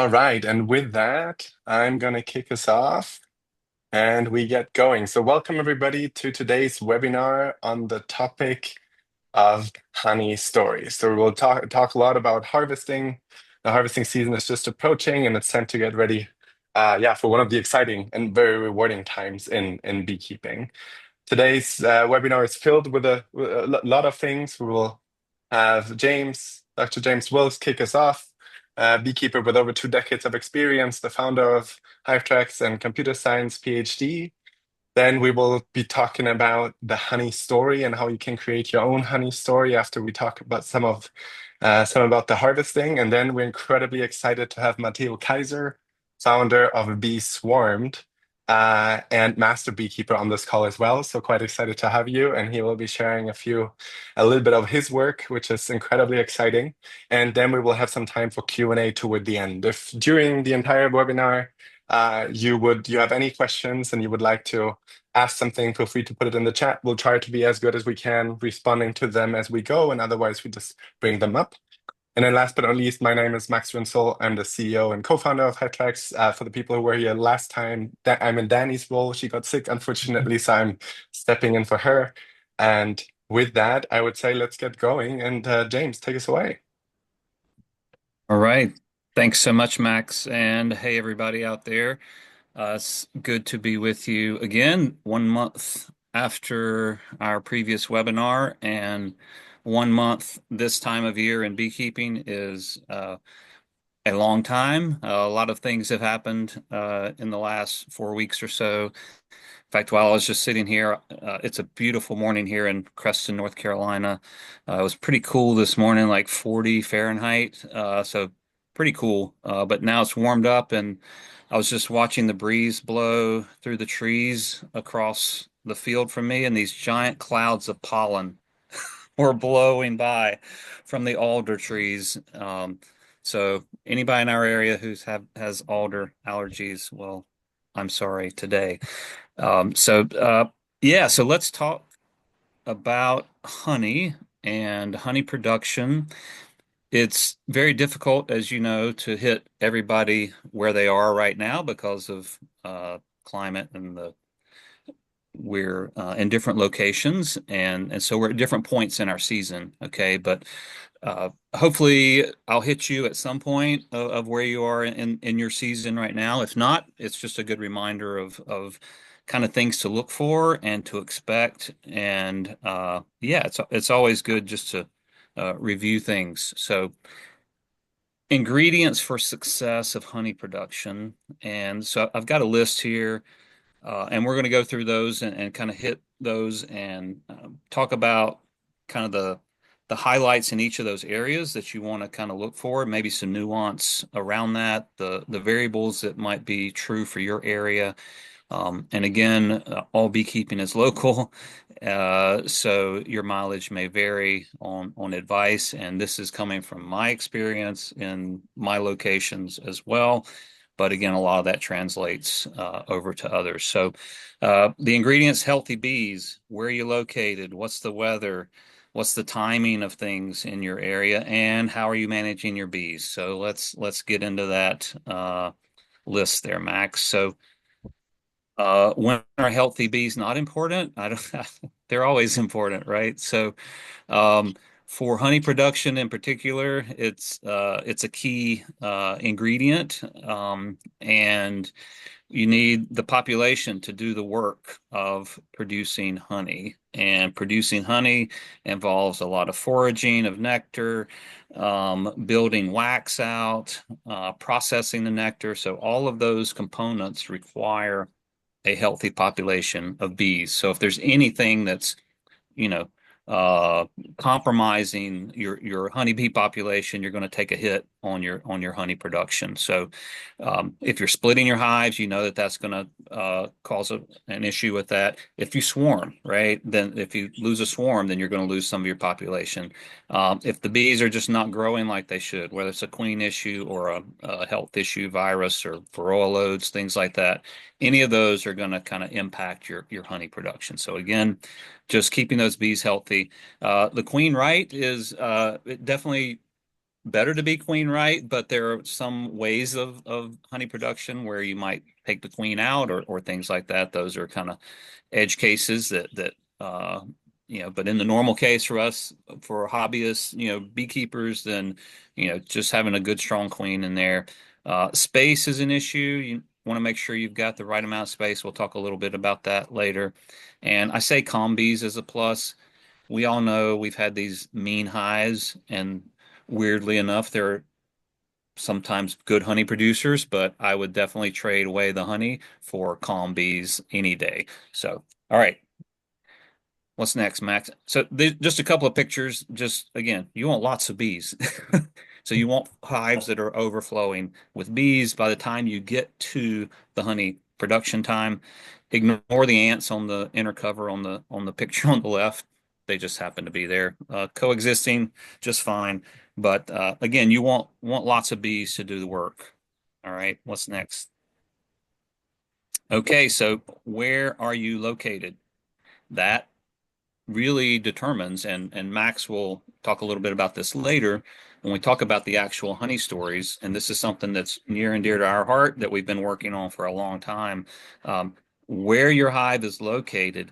All right, and with that, I'm going to kick us off and we get going. So, welcome everybody to today's webinar on the topic of honey stories. So, we'll talk a lot about harvesting. The harvesting season is just approaching, and it's time to get ready, for one of the exciting and very rewarding times in beekeeping. Today's webinar is filled with a lot of things. We will have Dr. James Wills, kick us off, beekeeper with over 2 decades of experience, the founder of HiveTracks and computer science PhD. Then we will be talking about the honey story and how you can create your own honey story after we talk about some about the harvesting. And then we're incredibly excited to have Mateo Kaiser, founder of Bee Swarmed, and master beekeeper on this call as well. So quite excited to have you. And he will be sharing a little bit of his work, which is incredibly exciting. And then we will have some time for Q&A toward the end. If during the entire webinar, you have any questions and you would like to ask something, feel free to put it in the chat. We'll try to be as good as we can responding to them as we go, and otherwise we just bring them up. And then last but not least, my name is Max Rinsel. I'm the CEO and co-founder of HiveTracks. For the people who were here last time, I'm in Danny's role. She got sick, unfortunately, so I'm stepping in for her. And with that, I would say let's get going. And James, take us away. All right. Thanks so much, Max. And hey, everybody out there. It's good to be with you again, 1 month after our previous webinar. And 1 month this time of year in beekeeping is a long time. A lot of things have happened in the last 4 weeks or so. In fact, while I was just sitting here, it's a beautiful morning here in Creston, North Carolina. It was pretty cool this morning, like 40 Fahrenheit. So pretty cool. But now it's warmed up, and I was just watching the breeze blow through the trees across the field from me, and these giant clouds of pollen were blowing by from the alder trees. So anybody in our area has alder allergies, well, I'm sorry today. So let's talk about honey and honey production. It's very difficult, as you know, to hit everybody where they are right now because of climate and the we're in different locations, and so we're at different points in our season. Okay, but hopefully I'll hit you at some point of where you are in your season right now. If not, it's just a good reminder of kind of things to look for and to expect. And yeah, it's always good just to review things. So ingredients for success of honey production. And so I've got a list here, and we're going to go through those and kind of hit those and talk about kind of the highlights in each of those areas that you want to kind of look for, maybe some nuance around that, the variables that might be true for your area. And again, all beekeeping is local, so your mileage may vary on advice. And this is coming from my experience in my locations as well. But again, a lot of that translates over to others. So the ingredients: healthy bees. Where are you located? What's the weather? What's the timing of things in your area? And how are you managing your bees? So let's get into that list there, Max. So when are healthy bees not important? I don't. They're always important, right? So, for honey production in particular, it's a key ingredient, and you need the population to do the work of producing honey. And producing honey involves a lot of foraging of nectar, building wax out, processing the nectar. So all of those components require a healthy population of bees. So if there's anything that's, you know, uh, compromising your honeybee population, you're going to take a hit on your honey production. So, if you're splitting your hives, you know that that's going to cause an issue with that. If you swarm, right, then if you lose a swarm, then you're going to lose some of your population. If the bees are just not growing like they should, whether it's a queen issue or a health issue, virus or varroa loads, things like that, any of those are going to kind of impact your honey production. So again, just keeping those bees healthy. The queen right is definitely better to be queen right, but there are some ways of honey production where you might take the queen out or things like that. Those are kind of edge cases that but in the normal case for us, for hobbyists, beekeepers, then, just having a good strong queen in there. Space is an issue. You want to make sure you've got the right amount of space. We'll talk a little bit about that later. And I say combis as a plus. We all know we've had these mean highs, and weirdly enough, they're sometimes good honey producers, but I would definitely trade away the honey for calm bees any day. So, all right, what's next, Max? So, just a couple of pictures. Just again, you want lots of bees. So, you want hives that are overflowing with bees by the time you get to the honey production time. Ignore the ants on the inner cover on the picture on the left. They just happen to be there, coexisting just fine. But again, you want lots of bees to do the work. All right, what's next? Okay, so where are you located? That really determines, and Max will talk a little bit about this later when we talk about the actual honey stories. And this is something that's near and dear to our heart that we've been working on for a long time. Um, where your hive is located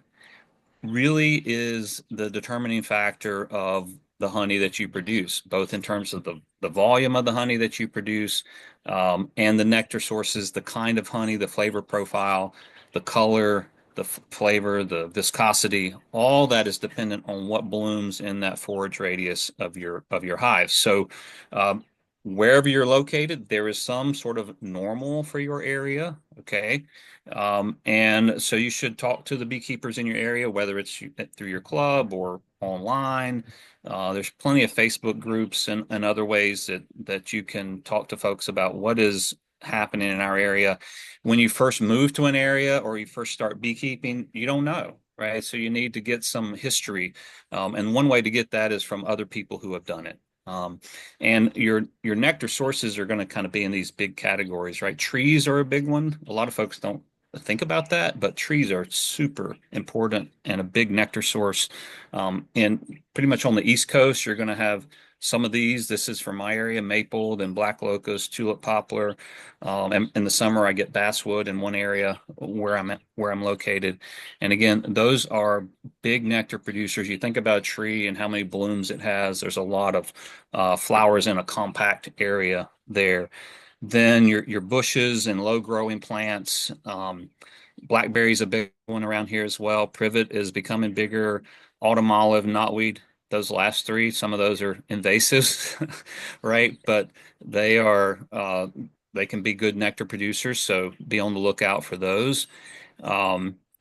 really is the determining factor of the honey that you produce, both in terms of the volume of the honey that you produce, and the nectar sources, the kind of honey, the flavor profile, the color, the flavor, the viscosity, all that is dependent on what blooms in that forage radius of your hive. So, wherever you're located, there is some sort of normal for your area. Okay. And so you should talk to the beekeepers in your area, whether it's through your club or online. There's plenty of Facebook groups and other ways that you can talk to folks about what is happening in our area. When you first move to an area or you first start beekeeping, you don't know, right? So you need to get some history. And one way to get that is from other people who have done it. And your nectar sources are going to kind of be in these big categories, right? Trees are a big one. A lot of folks don't think about that, but trees are super important and a big nectar source. And pretty much on the East Coast, you're going to have some of these. This is from my area: maple, then black locust, tulip poplar. And in the summer, I get basswood in one area where I'm located. And again, those are big nectar producers. You think about a tree and how many blooms it has. There's a lot of flowers in a compact area there. Then your bushes and low growing plants. Blackberry's a big one around here as well. Privet is becoming bigger. Autumn olive, knotweed. Those last three, some of those are invasives, right? But they are they can be good nectar producers, so be on the lookout for those.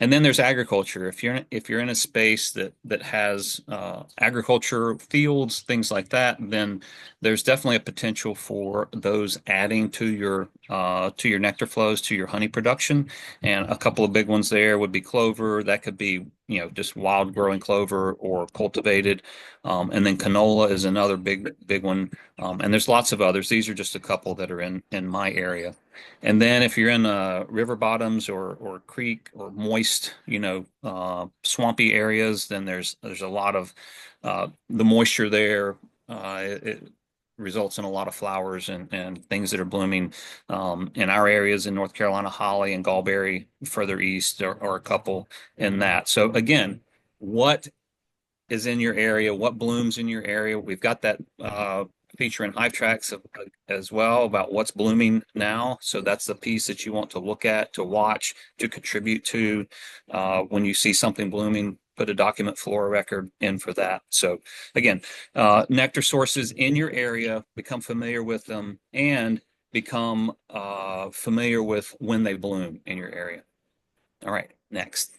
And then there's agriculture. If you're in a space that has agriculture fields, things like that, then there's definitely a potential for those adding to your nectar flows, to your honey production. And a couple of big ones there would be clover. That could be just wild growing clover or cultivated. And then canola is another big one. And there's lots of others. These are just a couple that are in my area. And then if you're in river bottoms or creek or moist, swampy areas, then there's a lot of the moisture there. It results in a lot of flowers and things that are blooming. In our areas in North Carolina, holly and gallberry further east are a couple in that. So again, what is in your area, what blooms in your area? We've got that feature in Hive Tracks as well about what's blooming now. So that's the piece that you want to look at, to watch, to contribute to. When you see something blooming, put a document flora record in for that. So again, nectar sources in your area, become familiar with them, and become familiar with when they bloom in your area. All right, next.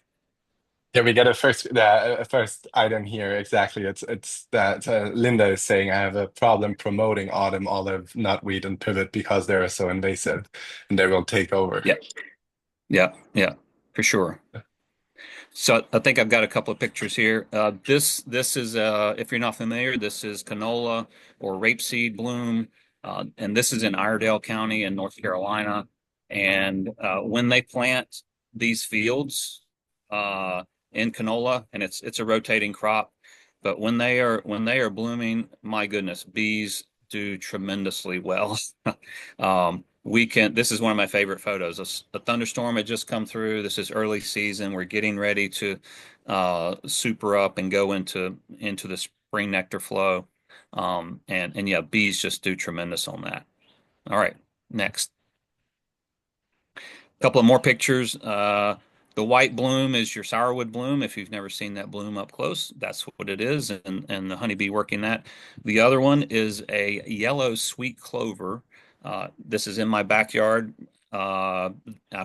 Yeah, we get a first item here. Exactly. It's that Linda is saying I have a problem promoting autumn olive, knotweed, and pivot because they are so invasive, and they will take over. Yeah, yeah, for sure. So I think I've got a couple of pictures here. This is if you're not familiar, this is canola or rapeseed bloom, and this is in Iredell County in North Carolina. And when they plant these fields in canola, and it's a rotating crop, but when they are blooming, my goodness, bees do tremendously well. This is one of my favorite photos. A thunderstorm had just come through. This is early season. We're getting ready to super up and go into the spring nectar flow. And yeah, bees just do tremendous on that. All right, next. A couple of more pictures. The white bloom is your sourwood bloom. If you've never seen that bloom up close, that's what it is, and the honeybee working that. The other one is a yellow sweet clover. This is in my backyard. I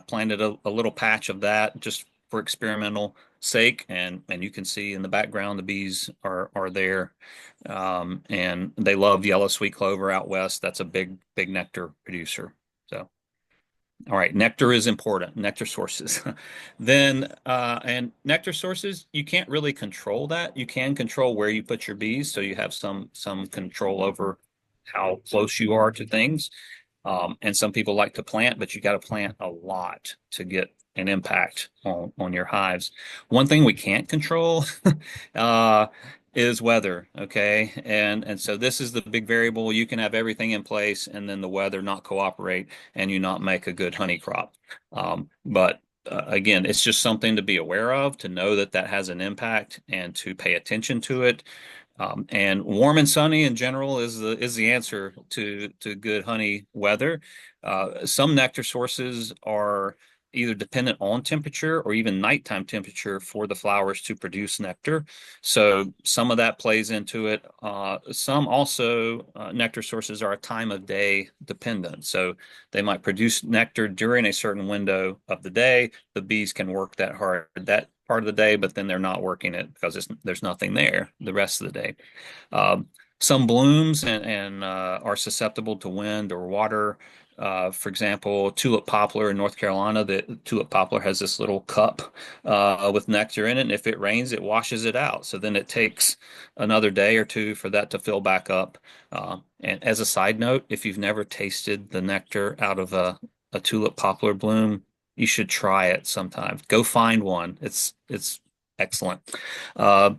planted a little patch of that just for experimental sake, and you can see in the background the bees are there, and they love yellow sweet clover out west. That's a big nectar producer. So. All right, nectar is important, nectar sources. And nectar sources, you can't really control that. You can control where you put your bees, so you have some control over how close you are to things. And some people like to plant, but you got to plant a lot to get an impact on your hives. One thing we can't control uh, is weather, okay? And so this is the big variable. You can have everything in place and then the weather not cooperate and you not make a good honey crop. But again, it's just something to be aware of, to know that that has an impact and to pay attention to it. And warm and sunny in general is the answer to good honey weather. Some nectar sources are either dependent on temperature or even nighttime temperature for the flowers to produce nectar. So some of that plays into it. Some also nectar sources are a time of day dependent. So they might produce nectar during a certain window of the day. The bees can work that hard that part of the day, but then they're not working it because there's nothing there the rest of the day. Um, some blooms and are susceptible to wind or water. For example, tulip poplar in North Carolina, the tulip poplar has this little cup with nectar in it, and if it rains, it washes it out. So then it takes another day or two for that to fill back up. And as a side note, if you've never tasted the nectar out of a tulip poplar bloom, you should try it sometime. Go find one. It's excellent. Uh,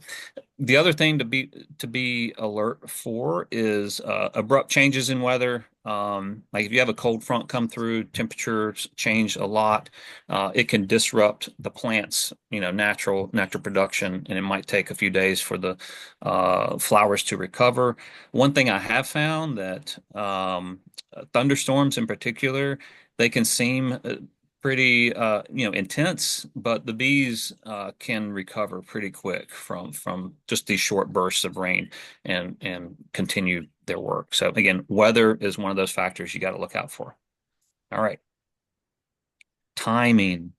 the other thing to be alert for is abrupt changes in weather. Like if you have a cold front come through, temperatures change a lot. It can disrupt the plant's, natural nectar production, and it might take a few days for the flowers to recover. One thing I have found that thunderstorms in particular, they can seem pretty intense, but the bees can recover pretty quick from just these short bursts of rain and continue their work. So again, weather is one of those factors you got to look out for. All right, timing.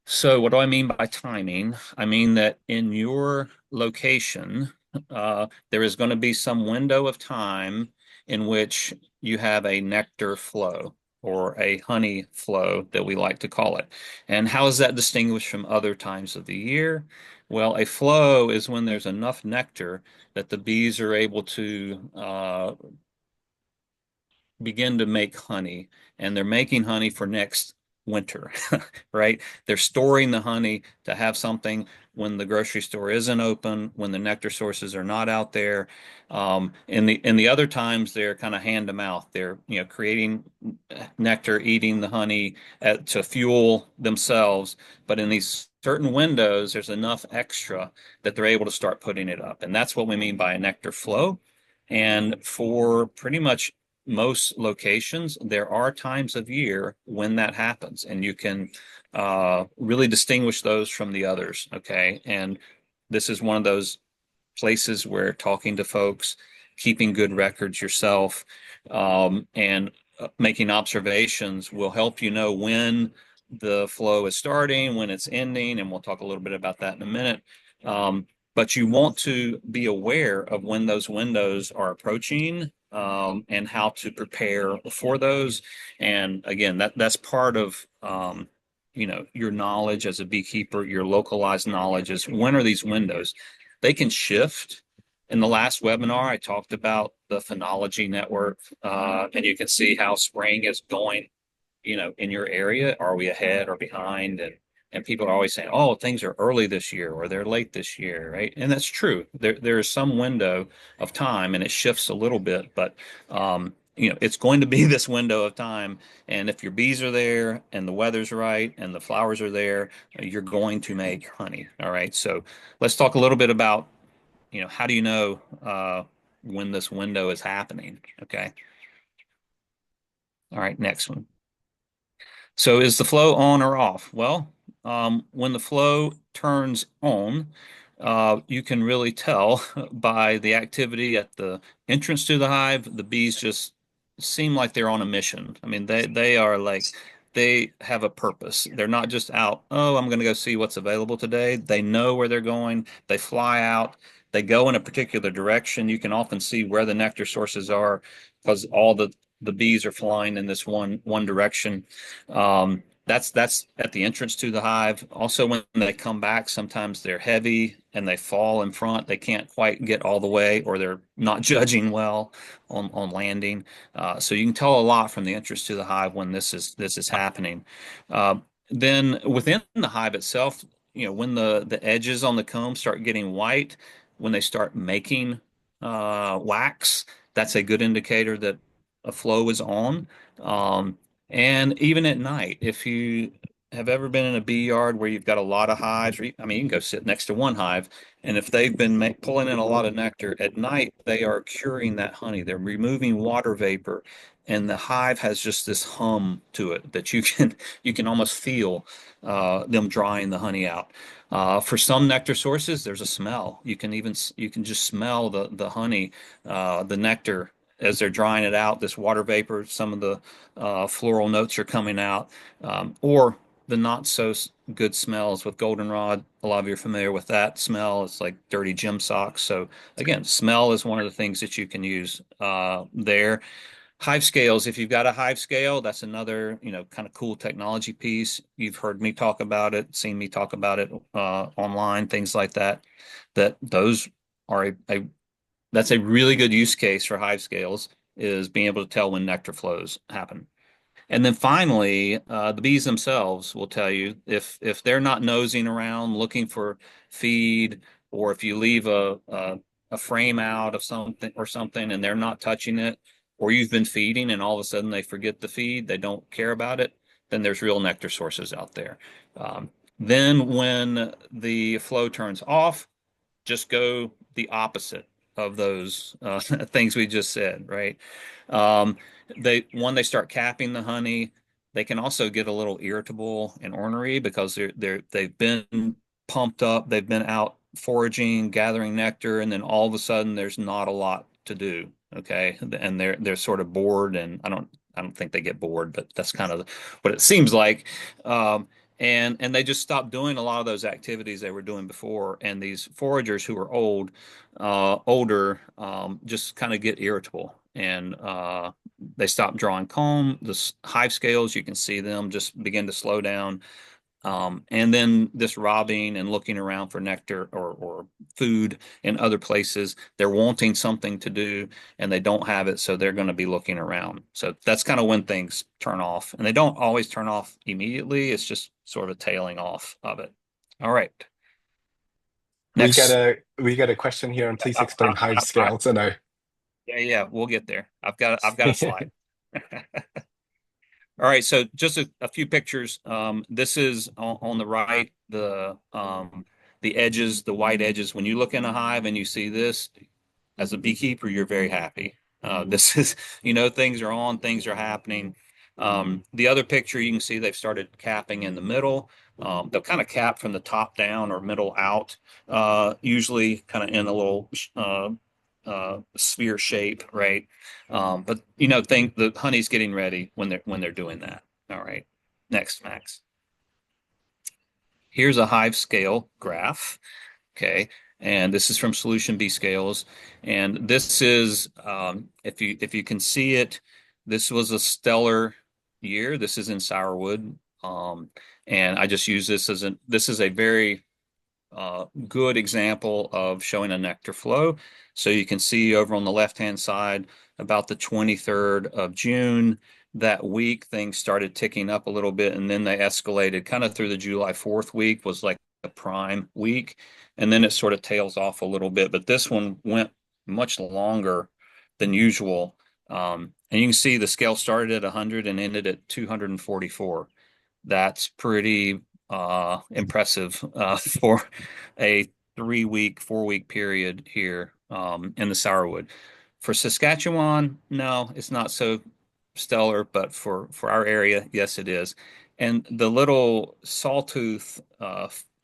So what do I mean by timing? I mean that in your location, there is going to be some window of time in which you have a nectar flow or a honey flow that we like to call it. And how is that distinguished from other times of the year? Well, a flow is when there's enough nectar that the bees are able to begin to make honey, and they're making honey for next winter, right? They're storing the honey to have something when the grocery store isn't open, when the nectar sources are not out there. In the other times, they're kind of hand to mouth. They're creating nectar, eating the honey to fuel themselves. But in these certain windows, there's enough extra that they're able to start putting it up, and that's what we mean by a nectar flow. And for pretty much most locations, there are times of year when that happens, and you can really distinguish those from the others. Okay. And this is one of those places where talking to folks, keeping good records yourself, and making observations will help you know when the flow is starting, when it's ending, and we'll talk a little bit about that in a minute. But you want to be aware of when those windows are approaching, and how to prepare for those. And again, that's part of your knowledge as a beekeeper, your localized knowledge is when are these windows? They can shift. In the last webinar, I talked about the phenology network, and you can see how spring is going, in your area. Are we ahead or behind? And And people are always saying, "Oh, things are early this year or they're late this year," right? And that's true. There is some window of time, and it shifts a little bit, but it's going to be this window of time. And if your bees are there, and the weather's right, and the flowers are there, you're going to make honey. All right. So let's talk a little bit about, how do you know when this window is happening? Okay. All right. Next one. So is the flow on or off? Well, when the flow turns on, you can really tell by the activity at the entrance to the hive. The bees just seem like they're on a mission. I mean, they are like they have a purpose. They're not just out, oh, I'm going to go see what's available today. They know where they're going. They fly out. They go in a particular direction. You can often see where the nectar sources are because all the bees are flying in this one direction. That's at the entrance to the hive. Also, when they come back, sometimes they're heavy and they fall in front. They can't quite get all the way, or they're not judging well on landing. So you can tell a lot from the entrance to the hive when this is happening. Uh, then within the hive itself, when the edges on the comb start getting white, when they start making wax, that's a good indicator that a flow is on. Um, and even at night, if you have ever been in a bee yard where you've got a lot of hives, I mean, you can go sit next to one hive, and if they've been pulling in a lot of nectar at night, they are curing that honey. They're removing water vapor, and the hive has just this hum to it that you can almost feel them drying the honey out. For some nectar sources, there's a smell. You can just smell the honey, the nectar as they're drying it out, this water vapor, some of the floral notes are coming out, or the not so good smells with goldenrod. A lot of you are familiar with that smell. It's like dirty gym socks. So again, smell is one of the things that you can use there. Hive scales, if you've got a hive scale, that's another, kind of cool technology piece. You've heard me talk about it, seen me talk about it online, things like that. That those are that's a really good use case for hive scales, is being able to tell when nectar flows happen. And then finally, the bees themselves will tell you if they're not nosing around looking for feed, or if you leave a frame out of something and they're not touching it, or you've been feeding and all of a sudden they forget the feed, they don't care about it, then there's real nectar sources out there. Then when the flow turns off, just go the opposite of those things we just said, right? Um, they start capping the honey, they can also get a little irritable and ornery because they've been pumped up, they've been out foraging, gathering nectar, and then all of a sudden there's not a lot to do. Okay, and they're sort of bored, and I don't think they get bored, but that's kind of what it seems like. Um, and they just stopped doing a lot of those activities they were doing before. And these foragers who are older, just kind of get irritable, and they stop drawing comb. The hive scales, you can see them just begin to slow down. And then this robbing and looking around for nectar or food in other places, they're wanting something to do and they don't have it, so they're going to be looking around. So that's kind of when things turn off, and they don't always turn off immediately. It's just sort of a tailing off of it. All right. We get Next. a question here, and please explain hive scales. And I Yeah, yeah, we'll get there. I've got a slide. All right, so just a few pictures. This is on the right, the edges, the white edges. When you look in a hive and you see this, as a beekeeper, you're very happy. This is, things are on, things are happening. The other picture, you can see they've started capping in the middle. They'll kind of cap from the top down or middle out, usually kind of in a little sphere shape, right? But think the honey's getting ready when they're doing that. All right. Next, Max. Here's a hive scale graph. Okay. And this is from Solution B Scales. And this is, if you can see it, this was a stellar year. This is in Sourwood. And I just use this is a very good example of showing a nectar flow. So you can see over on the left-hand side, about the 23rd of June, that week, things started ticking up a little bit, and then they escalated kind of through the July 4th week was like the prime week, and then it sort of tails off a little bit. But this one went much longer than usual. And you can see the scale started at 100 and ended at 244. That's pretty impressive for a 3 week, 4 week period here in the sourwood. For Saskatchewan, no, it's not so stellar, but for our area, yes, it is. And the little sawtooth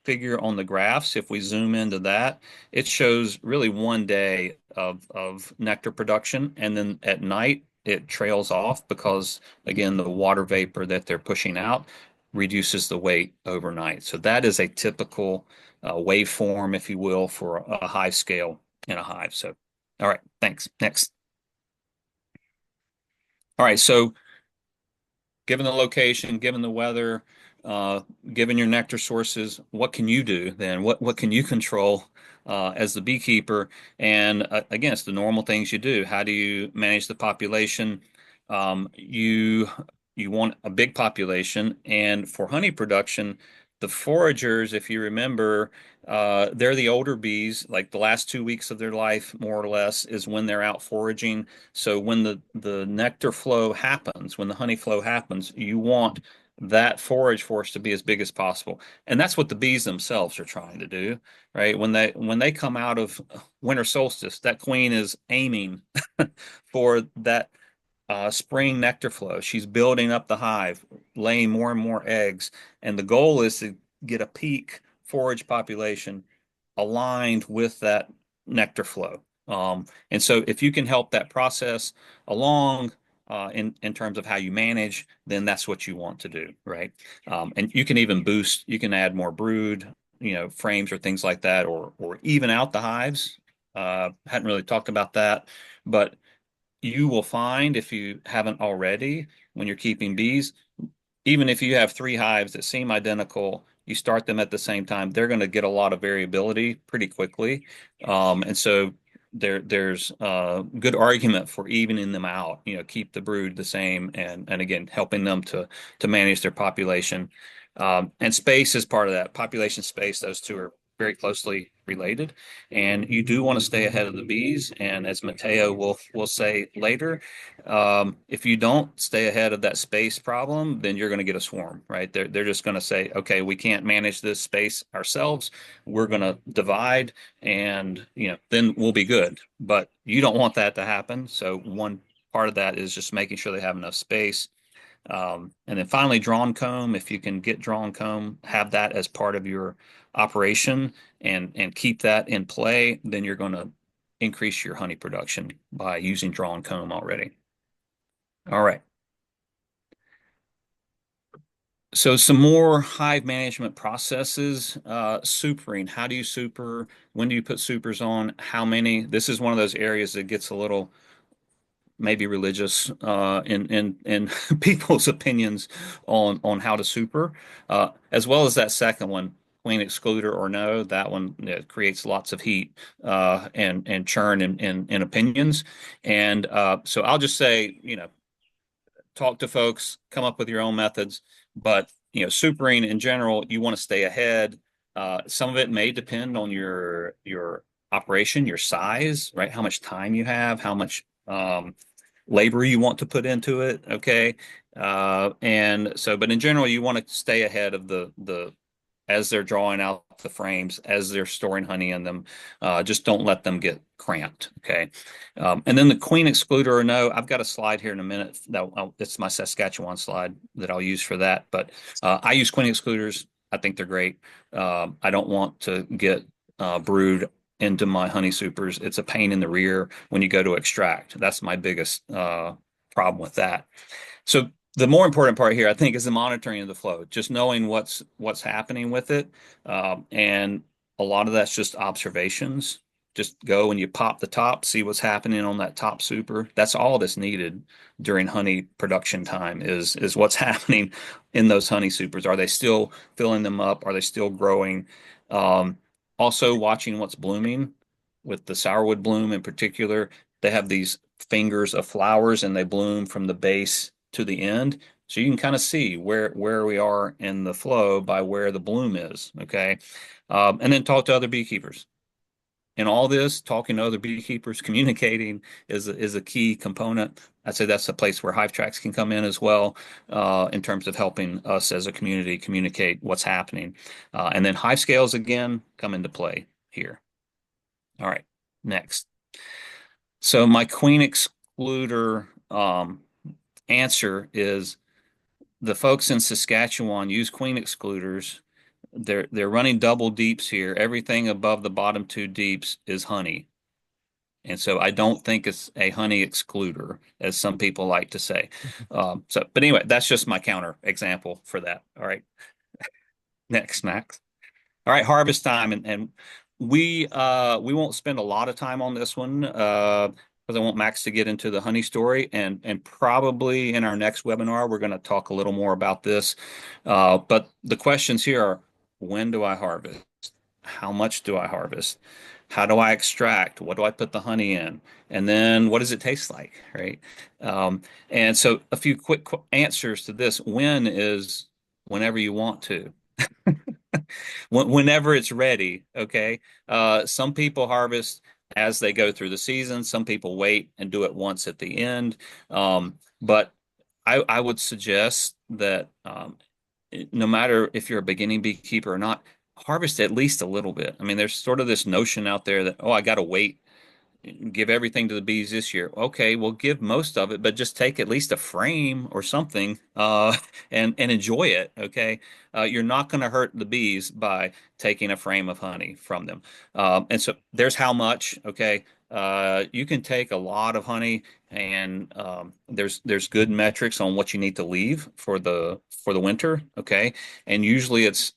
figure on the graphs, if we zoom into that, it shows really one day of nectar production, and then at night it trails off because again the water vapor that they're pushing out reduces the weight overnight. So that is a typical waveform, if you will, for a hive scale in a hive. So, all right, thanks. Next. All right, so given the location, given the weather, uh, given your nectar sources, what can you do then? What can you control as the beekeeper? And again, it's the normal things you do. How do you manage the population? You want a big population, and for honey production, the foragers, if you remember, they're the older bees. Like the last 2 weeks of their life, more or less, is when they're out foraging. So when the nectar flow happens, when the honey flow happens, you want that forage force to be as big as possible. And that's what the bees themselves are trying to do, right? When they come out of winter solstice, that queen is aiming for that spring nectar flow. She's building up the hive, laying more and more eggs, and the goal is to get a peak forage population aligned with that nectar flow. And so if you can help that process along in terms of how you manage, then that's what you want to do, right? And you can even boost, you can add more brood, frames or things like that, or even out the hives. Hadn't really talked about that, but you will find if you haven't already, when you're keeping bees, even if you have three hives that seem identical, you start them at the same time, they're going to get a lot of variability pretty quickly. And so there's good argument for evening them out, keep the brood the same and again, helping them to manage their population. And space is part of that. Population space, those two are very closely related. And you do want to stay ahead of the bees. And as Mateo will say later, if you don't stay ahead of that space problem, then you're going to get a swarm, right? They're just going to say, okay, we can't manage this space ourselves. We're going to divide, and then we'll be good. But you don't want that to happen. So one part of that is just making sure they have enough space. And then finally, drawn comb. If you can get drawn comb, have that as part of your operation and keep that in play, then you're going to increase your honey production by using drawn comb already. All right. So some more hive management processes. Supering. How do you super? When do you put supers on? How many? This is one of those areas that gets a little maybe religious in people's opinions on how to super, as well as that second one, queen excluder or no. That one creates lots of heat and churn in opinions. And so I'll just say, talk to folks, come up with your own methods. But supering in general, you want to stay ahead. Some of it may depend on your operation, your size, right? How much time you have, how much labor you want to put into it. Okay. And so, but in general, you want to stay ahead of the as they're drawing out the frames, as they're storing honey in them. Just don't let them get cramped. Okay. And then the queen excluder or no, I've got a slide here in a minute. It's my Saskatchewan slide that I'll use for that. But I use queen excluders. I think they're great. I don't want to get brood into my honey supers. It's a pain in the rear when you go to extract. That's my biggest problem with that. So the more important part here, I think, is the monitoring of the flow, just knowing what's happening with it. And a lot of that's just observations. Just go and you pop the top, see what's happening on that top super. That's all that's needed during honey production time is what's happening in those honey supers. Are they still filling them up? Are they still growing? Also watching what's blooming with the sourwood bloom in particular. They have these fingers of flowers and they bloom from the base to the end. So you can kind of see where we are in the flow by where the bloom is. Okay. And then talk to other beekeepers. In all this, talking to other beekeepers, communicating is a key component. I'd say that's a place where Hive Tracks can come in as well, in terms of helping us as a community communicate what's happening. And then hive scales again come into play here. All right, next. So my queen excluder answer is the folks in Saskatchewan use queen excluders. They're running double deeps here. Everything above the bottom two deeps is honey. And so I don't think it's a honey excluder, as some people like to say. But anyway, that's just my counter example for that. All right, next, Max. All right, harvest time, and we won't spend a lot of time on this one because I want Max to get into the honey story, and probably in our next webinar we're going to talk a little more about this. But the questions here are: when do I harvest? How much do I harvest? How do I extract? What do I put the honey in? And then what does it taste like, right? Um, and so a few quick answers to this. When is whenever you want to. Whenever it's ready, okay? Some people harvest as they go through the season. Some people wait and do it once at the end. But I would suggest that no matter if you're a beginning beekeeper or not, harvest at least a little bit. I mean, there's sort of this notion out there that, oh, I got to wait, give everything to the bees this year. Okay, well, give most of it, but just take at least a frame or something, and enjoy it. Okay, you're not going to hurt the bees by taking a frame of honey from them. And so there's how much. Okay, you can take a lot of honey, and there's good metrics on what you need to leave for the winter. Okay, and usually it's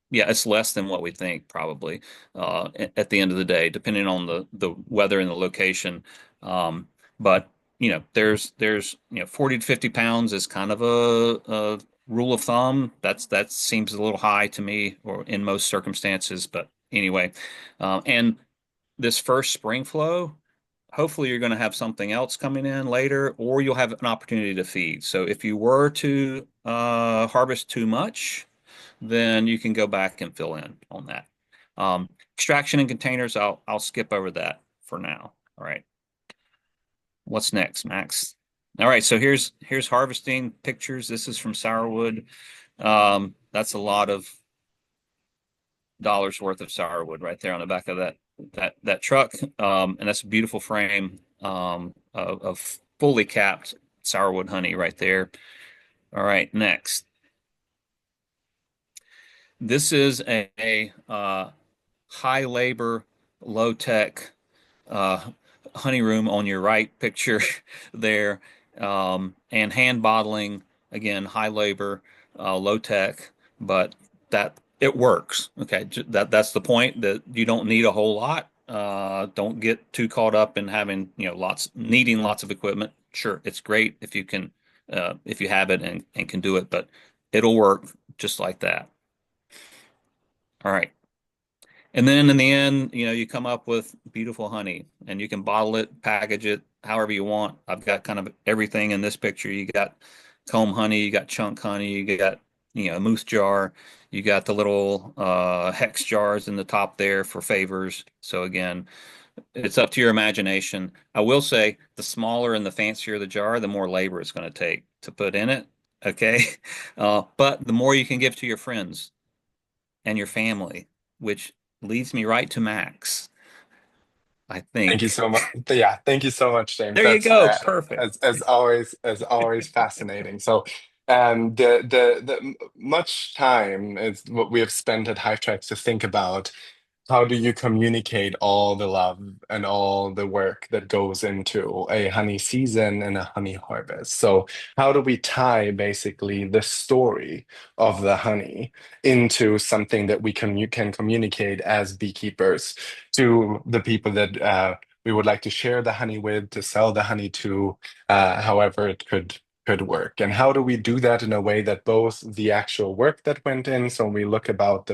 yeah, it's less than what we think probably at the end of the day, depending on the weather and the location. But there's 40 to 50 pounds is kind of a rule of thumb. That seems a little high to me, or in most circumstances. But anyway, and this first spring flow, hopefully you're going to have something else coming in later, or you'll have an opportunity to feed. So if you were to harvest too much, then you can go back and fill in on that. Extraction in containers, I'll skip over that for now. All right. What's next, Max? All right, so here's harvesting pictures. This is from Sourwood. That's a lot of dollars worth of sourwood right there on the back of that truck. And that's a beautiful frame of fully capped sourwood honey right there. All right, next. This is a high labor, low tech uh, honey room on your right picture there, and hand bottling again, high labor, low tech, but that it works. Okay, that's the point, that you don't need a whole lot. Don't get too caught up in having needing lots of equipment. Sure, it's great if you have it and can do it, but it'll work just like that. All right. And then in the end, you come up with beautiful honey, and you can bottle it, package it however you want. I've got kind of everything in this picture. You got comb honey, you got chunk honey, you got, a mousse jar, you got the little hex jars in the top there for favors. So again, it's up to your imagination. I will say the smaller and the fancier the jar, the more labor it's going to take to put in it. Okay. But the more you can give to your friends and your family, which leads me right to Max, I Thank you think. so much. Yeah, thank you so much, James. There you That's go. Perfect. as always fascinating. So, the much time is what we have spent at Hive Tracks to think about how do you communicate all the love and all the work that goes into a honey season and a honey harvest? So, how do we tie basically the story of the honey into something that you can communicate as beekeepers to the people that we would like to share the honey with, to sell the honey to, however it could work. And how do we do that in a way that both the actual work that went in, so when we look about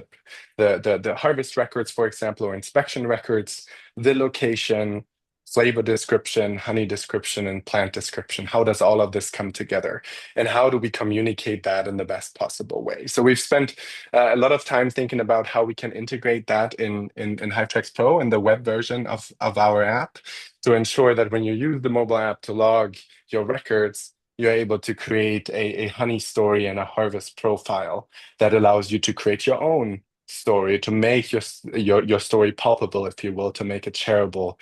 the harvest records, for example, or inspection records, the location, flavor description, honey description, and plant description. How does all of this come together? And how do we communicate that in the best possible way? So we've spent a lot of time thinking about how we can integrate that in Hypetext Pro and the web version of our app to ensure that when you use the mobile app to log your records, you're able to create a honey story and a harvest profile that allows you to create your own story, to make your story palpable, if you will, to make it shareable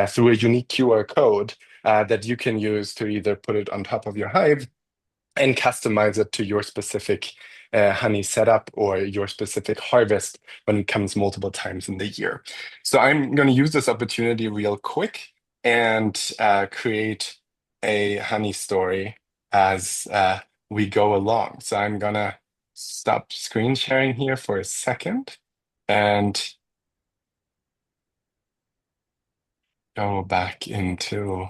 through a unique QR code that you can use to either put it on top of your hive and customize it to your specific honey setup or your specific harvest when it comes multiple times in the year. So I'm going to use this opportunity real quick and create a honey story as we go along. So I'm going to stop screen sharing here for a second and go back into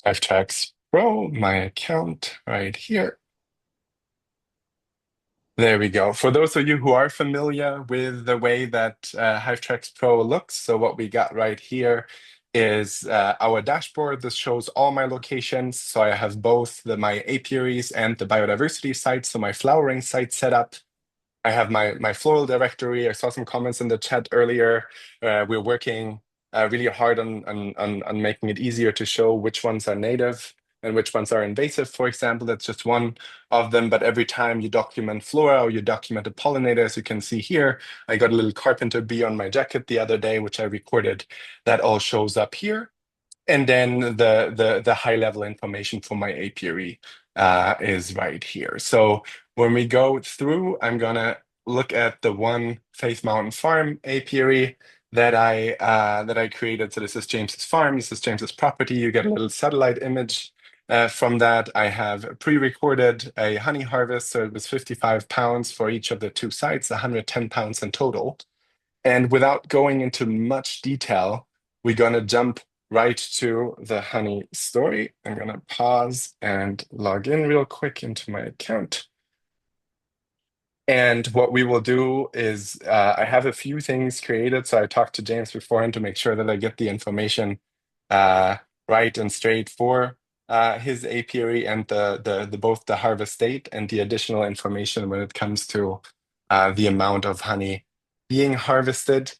Fivetechs Pro, my account right here. There we go. For those of you who are familiar with the way that Hivetrax Pro looks, so what we got right here is our dashboard. This shows all my locations. So I have both my apiaries and the biodiversity sites, so my flowering site set up. I have my floral directory. I saw some comments in the chat earlier. We're working really hard on making it easier to show which ones are native and which ones are invasive, for example. That's just one of them. But every time you document flora or you document a pollinator, as you can see here, I got a little carpenter bee on my jacket the other day, which I recorded. That all shows up here. And then the high level information for my apiary is right here. So when we go through, I'm gonna look at the one Faith Mountain Farm apiary that I created. So this is James's farm. This is James's property. You get a little satellite image from that. I have pre-recorded a honey harvest, so it was 55 pounds for each of the two sites, 110 pounds in total. And without going into much detail, we're going to jump right to the honey story. I'm going to pause and log in real quick into my account. And what we will do is I have a few things created. So I talked to James beforehand to make sure that I get the information uh, right and straight for his apiary and the both the harvest date and the additional information when it comes to the amount of honey being harvested.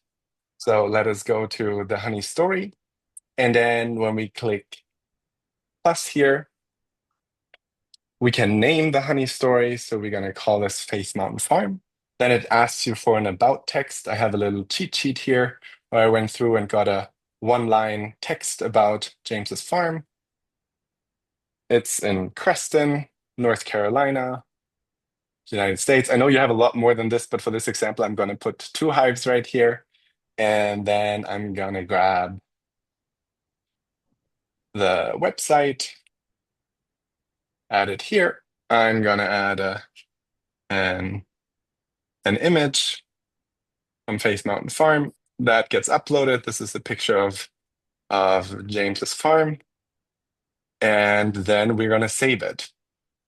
So let us go to the honey story. And then when we click plus here, we can name the honey story. So we're going to call this Faith Mountain Farm. Then it asks you for an about text. I have a little cheat sheet here where I went through and got a one-line text about James's farm. It's in Creston, North Carolina, United States. I know you have a lot more than this, but for this example, I'm going to put two hives right here. And then I'm going to grab the website, add it here. I'm going to add an image from Faith Mountain Farm that gets uploaded. This is a picture of James's farm. And then we're going to save it.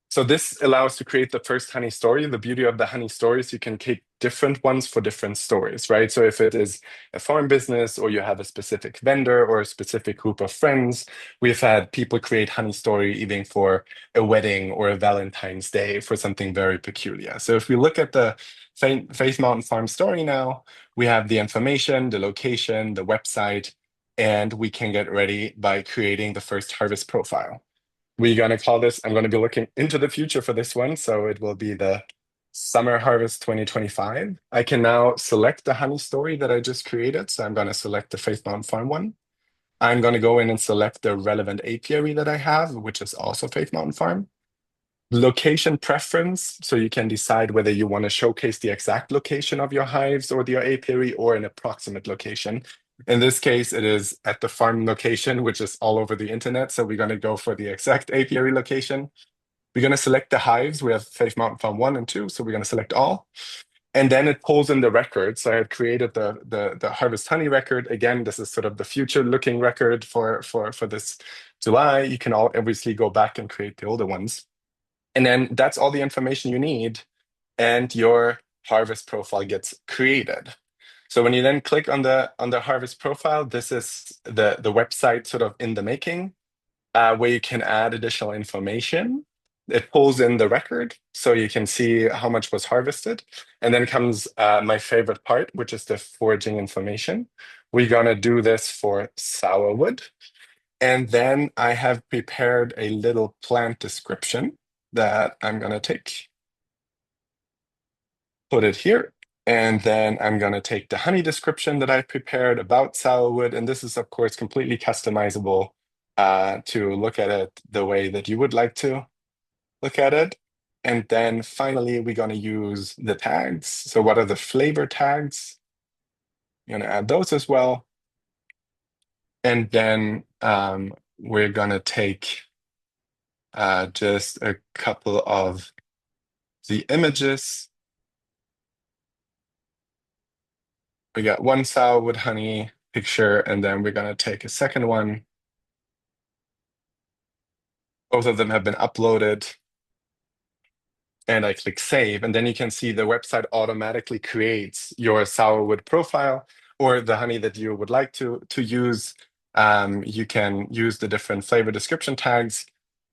So this allows to create the first honey story. The beauty of the honey stories, you can keep different ones for different stories, right? So if it is a farm business or you have a specific vendor or a specific group of friends, we've had people create honey story even for a wedding or a Valentine's Day for something very peculiar. So if we look at the Faith Mountain Farm story now, we have the information, the location, the website, and we can get ready by creating the first harvest profile. We're going to call this, I'm going to be looking into the future for this one. So it will be the Summer Harvest 2025. I can now select the honey story that I just created. So I'm going to select the Faith Mountain Farm one. I'm going to go in and select the relevant apiary that I have, which is also Faith Mountain Farm. Location preference, so you can decide whether you want to showcase the exact location of your hives or your apiary or an approximate location. In this case, it is at the farm location, which is all over the internet. So we're going to go for the exact apiary location. We're going to select the hives. We have Faith Mountain Farm 1 and 2, so we're going to select all. And then it pulls in the record. So I had created the harvest honey record. Again, this is sort of the future looking record for this July. You can all obviously go back and create the older ones. And then that's all the information you need, and your harvest profile gets created. So when you then click on the harvest profile, this is the website sort of in the making, where you can add additional information. It pulls in the record so you can see how much was harvested. And then comes my favorite part, which is the foraging information. We're going to do this for sourwood. And then I have prepared a little plant description that I'm going to take, put it here. And then I'm going to take the honey description that I prepared about sourwood. And this is, of course, completely customizable to look at it the way that you would like to look at it. And then finally, we're going to use the tags. So what are the flavor tags? I'm going to add those as well. And then we're going to take just a couple of the images. We got one sourwood honey picture, and then we're going to take a second one. Both of them have been uploaded. And I click save, and then you can see the website automatically creates your sourwood profile or the honey that you would like to use. You can use the different flavor description tags.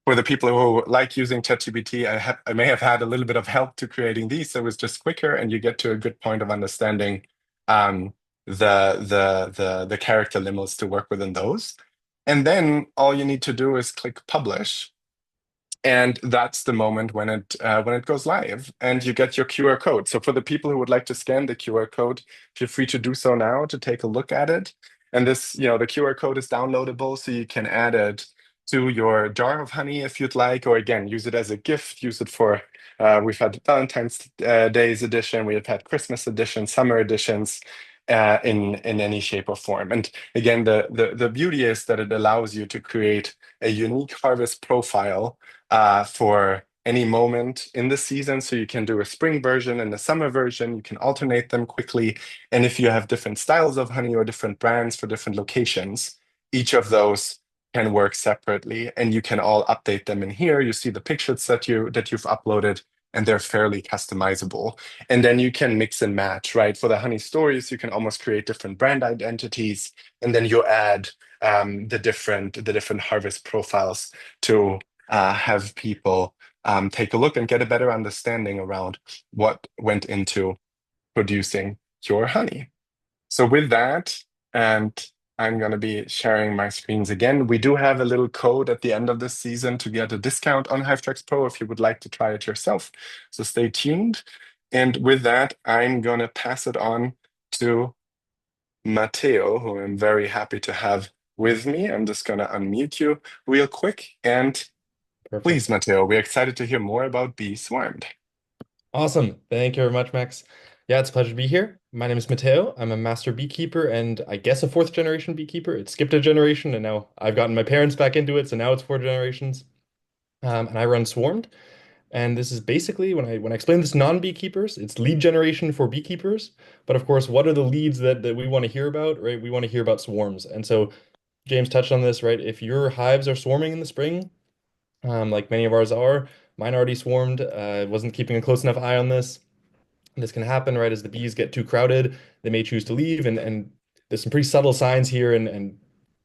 For the people who like using ChatGPT, I may have had a little bit of help to creating these, so it was just quicker, and you get to a good point of understanding um, the character limits to work within those. And then all you need to do is click publish, and that's the moment when it goes live and you get your QR code. So for the people who would like to scan the QR code, feel free to do so now to take a look at it. And this, the QR code is downloadable, so you can add it to your jar of honey if you'd like, or again, use it as a gift. Use it for we've had Valentine's Days edition, we have had Christmas edition, summer editions. In any shape or form. And again, the beauty is that it allows you to create a unique harvest profile for any moment in the season. So you can do a spring version and a summer version. You can alternate them quickly. And if you have different styles of honey or different brands for different locations, each of those can work separately, and you can all update them in here. You see the pictures that you've uploaded, and they're fairly customizable. And then you can mix and match, right? For the honey stories, you can almost create different brand identities, and then you add the different harvest profiles to have people take a look and get a better understanding around what went into producing your honey. So with that, and I'm going to be sharing my screens again. We do have a little code at the end of this season to get a discount on HiveTrax Pro if you would like to try it yourself. So stay tuned. And with that, I'm going to pass it on to Mateo, who I'm very happy to have with me. I'm just going to unmute you real quick. And please, Perfect. Mateo, we're excited to hear more about Bee Swarmed. Awesome. Thank you very much, Max. Yeah, it's a pleasure to be here. My name is Mateo. I'm a master beekeeper and I guess a fourth generation beekeeper. It skipped a generation and now I've gotten my parents back into it, so now it's four generations. And I run Swarmed. And this is basically when I explain this to non-beekeepers, it's lead generation for beekeepers. But of course, what are the leads that we want to hear about, right? We want to hear about swarms. And so James touched on this, right? If your hives are swarming in the spring, like many of ours are, mine already swarmed. Wasn't keeping a close enough eye on this. This can happen, right, as the bees get too crowded, they may choose to leave, and there's some pretty subtle signs here, and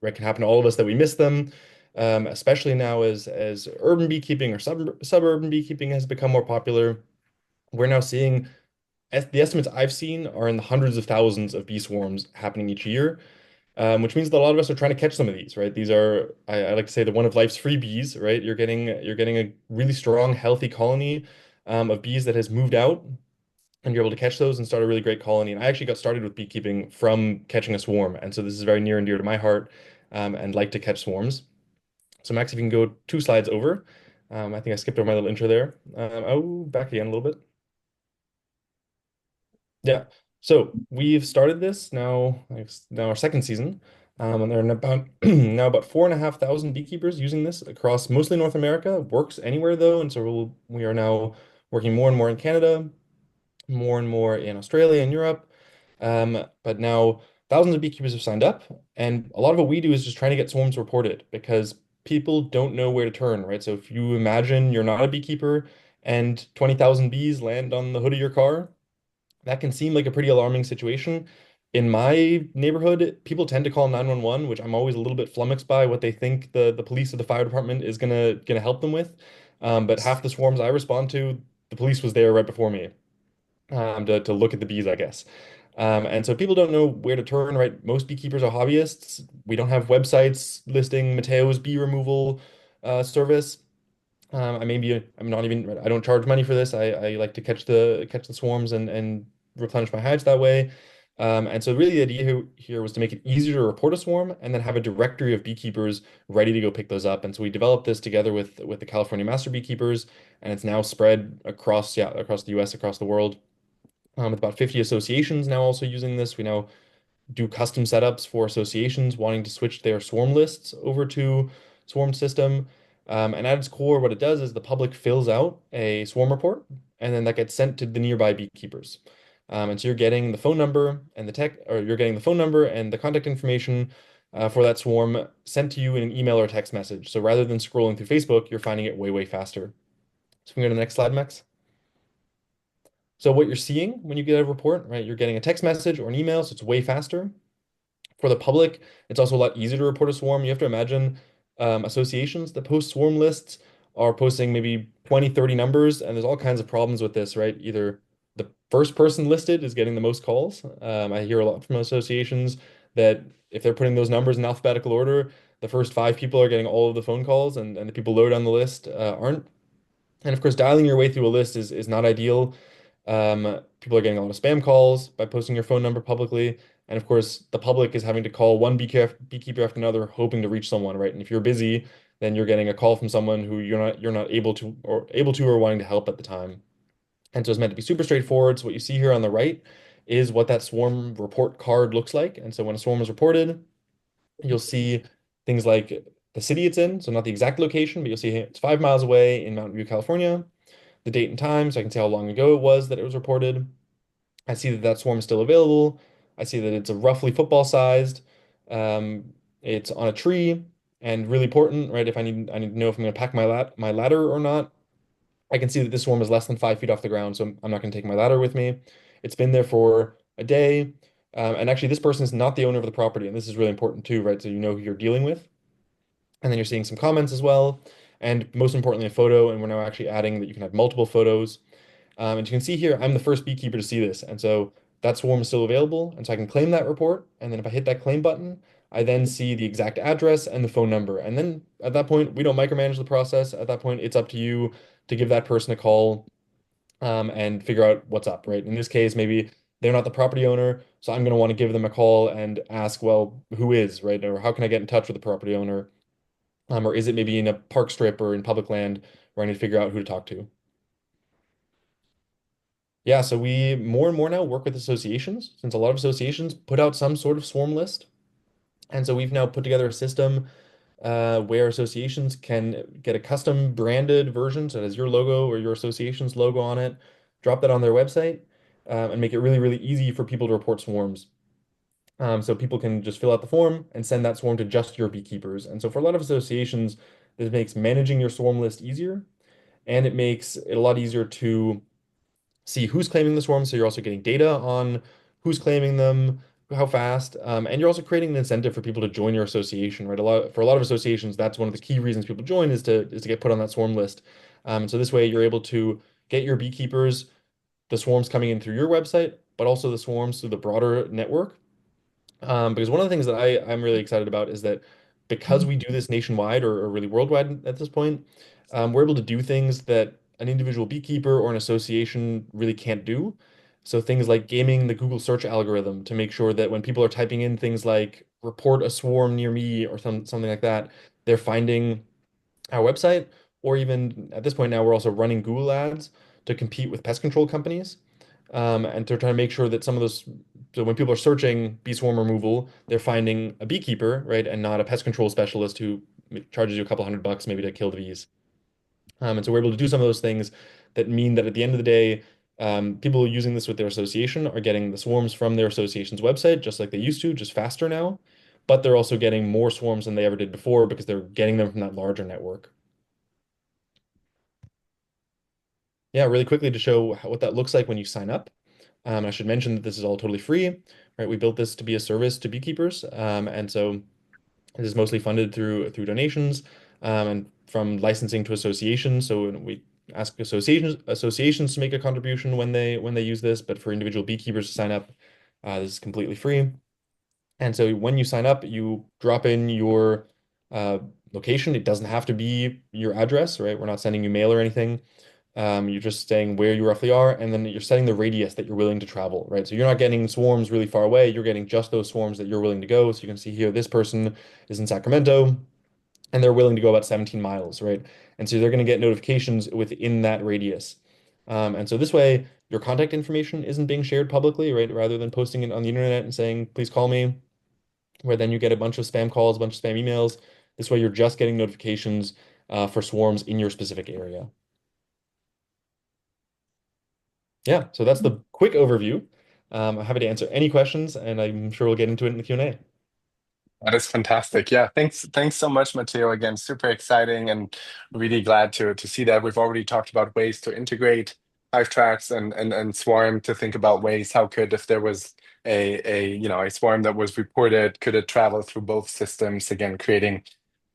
it can happen to all of us that we miss them, especially now as urban beekeeping or suburban beekeeping has become more popular. We're now seeing the estimates I've seen are in the hundreds of thousands of bee swarms happening each year, which means that a lot of us are trying to catch some of these, right? These are, I like to say, the one of life's freebies, right? You're getting a really strong, healthy colony of bees that has moved out, and you're able to catch those and start a really great colony. And I actually got started with beekeeping from catching a swarm, and so this is very near and dear to my heart, and like to catch swarms. So Max, if you can go two slides over, I think I skipped over my little intro there. Oh, back again a little bit. Yeah. So we've started this now, it's now our second season, and there are about now about 4,500 beekeepers using this across mostly North America. Works anywhere though, and so we are now working more and more in Canada, more and more in Australia and Europe. But now thousands of beekeepers have signed up, and a lot of what we do is just trying to get swarms reported because people don't know where to turn, right? So if you imagine you're not a beekeeper and 20,000 bees land on the hood of your car, that can seem like a pretty alarming situation. In my neighborhood, people tend to call 911, which I'm always a little bit flummoxed by what they think the police or the fire department is gonna help them with. But half the swarms I respond to, the police was there right before me, to look at the bees, I guess. And so people don't know where to turn, right? Most beekeepers are hobbyists. We don't have websites listing Mateo's bee removal service. I'm not even I don't charge money for this. I like to catch the swarms and replenish my hives that way. And so really the idea here was to make it easier to report a swarm and then have a directory of beekeepers ready to go pick those up. And so we developed this together with the California Master Beekeepers, and it's now spread across the US, across the world. With about 50 associations now also using this. We now do custom setups for associations wanting to switch their swarm lists over to swarm system. And at its core, what it does is the public fills out a swarm report, and then that gets sent to the nearby beekeepers. And so you're getting the phone number and the tech, or you're getting the phone number and the contact information for that swarm sent to you in an email or text message. So rather than scrolling through Facebook, you're finding it way, way faster. So we can go to the next slide, Max. So what you're seeing when you get a report, right? You're getting a text message or an email, so it's way faster. For the public, it's also a lot easier to report a swarm. You have to imagine associations that post swarm lists are posting maybe 20, 30 numbers, and there's all kinds of problems with this, right? Either the first person listed is getting the most calls. I hear a lot from associations that if they're putting those numbers in alphabetical order, the first five people are getting all of the phone calls, and the people lower down the list aren't. And of course, dialing your way through a list is not ideal. People are getting a lot of spam calls by posting your phone number publicly. And of course, the public is having to call one beekeeper after another, hoping to reach someone, right? And if you're busy, then you're getting a call from someone who you're not able to or wanting to help at the time. And so it's meant to be super straightforward. So what you see here on the right is what that swarm report card looks like. And so when a swarm is reported, you'll see things like the city it's in, so not the exact location, but you'll see it's 5 miles away in Mountain View, California, the date and time, so I can see how long ago it was that it was reported. I see that that swarm is still available. I see that it's a roughly football sized. It's on a tree, and really important, right? If I need to know if I'm going to pack my ladder or not. I can see that this swarm is less than 5 feet off the ground, so I'm not going to take my ladder with me. It's been there for a day. And actually, this person is not the owner of the property, and this is really important too, right? So you know who you're dealing with. And then you're seeing some comments as well. And most importantly, a photo. And we're now actually adding that you can have multiple photos. And you can see here, I'm the first beekeeper to see this. And so that swarm is still available. And so I can claim that report. And then if I hit that claim button, I then see the exact address and the phone number. And then at that point, we don't micromanage the process. At that point, it's up to you to give that person a call, and figure out what's up, right? In this case, maybe they're not the property owner. So I'm going to want to give them a call and ask, well, who is, right? Or how can I get in touch with the property owner? Or is it maybe in a park strip or in public land where I need to figure out who to talk to? Yeah, so we more and more now work with associations since a lot of associations put out some sort of swarm list. And so we've now put together a system where associations can get a custom branded version. So it has your logo or your association's logo on it, drop that on their website, and make it really, really easy for people to report swarms. So people can just fill out the form and send that swarm to just your beekeepers. And so for a lot of associations, this makes managing your swarm list easier, and it makes it a lot easier to see who's claiming the swarm. So you're also getting data on who's claiming them, how fast, and you're also creating an incentive for people to join your association, right? For a lot of associations, that's one of the key reasons people join is to get put on that swarm list. So this way, you're able to get your beekeepers the swarms coming in through your website, but also the swarms through the broader network. Because one of the things that I'm really excited about is that because we do this nationwide or really worldwide at this point, we're able to do things that an individual beekeeper or an association really can't do. So things like gaming the Google search algorithm to make sure that when people are typing in things like report a swarm near me or something like that, they're finding our website, or even at this point now, we're also running Google ads to compete with pest control companies. And to try to make sure that some of those, so when people are searching bee swarm removal, they're finding a beekeeper, right, and not a pest control specialist who charges you a couple $100 maybe to kill the bees. And so we're able to do some of those things that mean that at the end of the day, people using this with their association are getting the swarms from their association's website, just like they used to, just faster now. But they're also getting more swarms than they ever did before because they're getting them from that larger network. Yeah, really quickly to show what that looks like when you sign up. I should mention that this is all totally free, right? We built this to be a service to beekeepers, and so it is mostly funded through donations, and from licensing to associations. So we ask associations to make a contribution when they use this, but for individual beekeepers to sign up, this is completely free. And so when you sign up, you drop in your uh, location. It doesn't have to be your address, right? We're not sending you mail or anything. You're just saying where you roughly are, and then you're setting the radius that you're willing to travel, right? So you're not getting swarms really far away. You're getting just those swarms that you're willing to go. So you can see here, this person is in Sacramento, and they're willing to go about 17 miles, right? And so they're going to get notifications within that radius. And so this way, your contact information isn't being shared publicly, right? Rather than posting it on the internet and saying, please call me, where then you get a bunch of spam calls, a bunch of spam emails. This way, you're just getting notifications for swarms in your specific area. Yeah, so that's the quick overview. I'm happy to answer any questions, and I'm sure we'll get into it in the Q&A. That is fantastic. Yeah, thanks so much, Mateo. Again, super exciting and really glad to see that. We've already talked about ways to integrate Hive tracks and Swarm to think about ways how could if there was a swarm that was reported, could it travel through both systems? Again, creating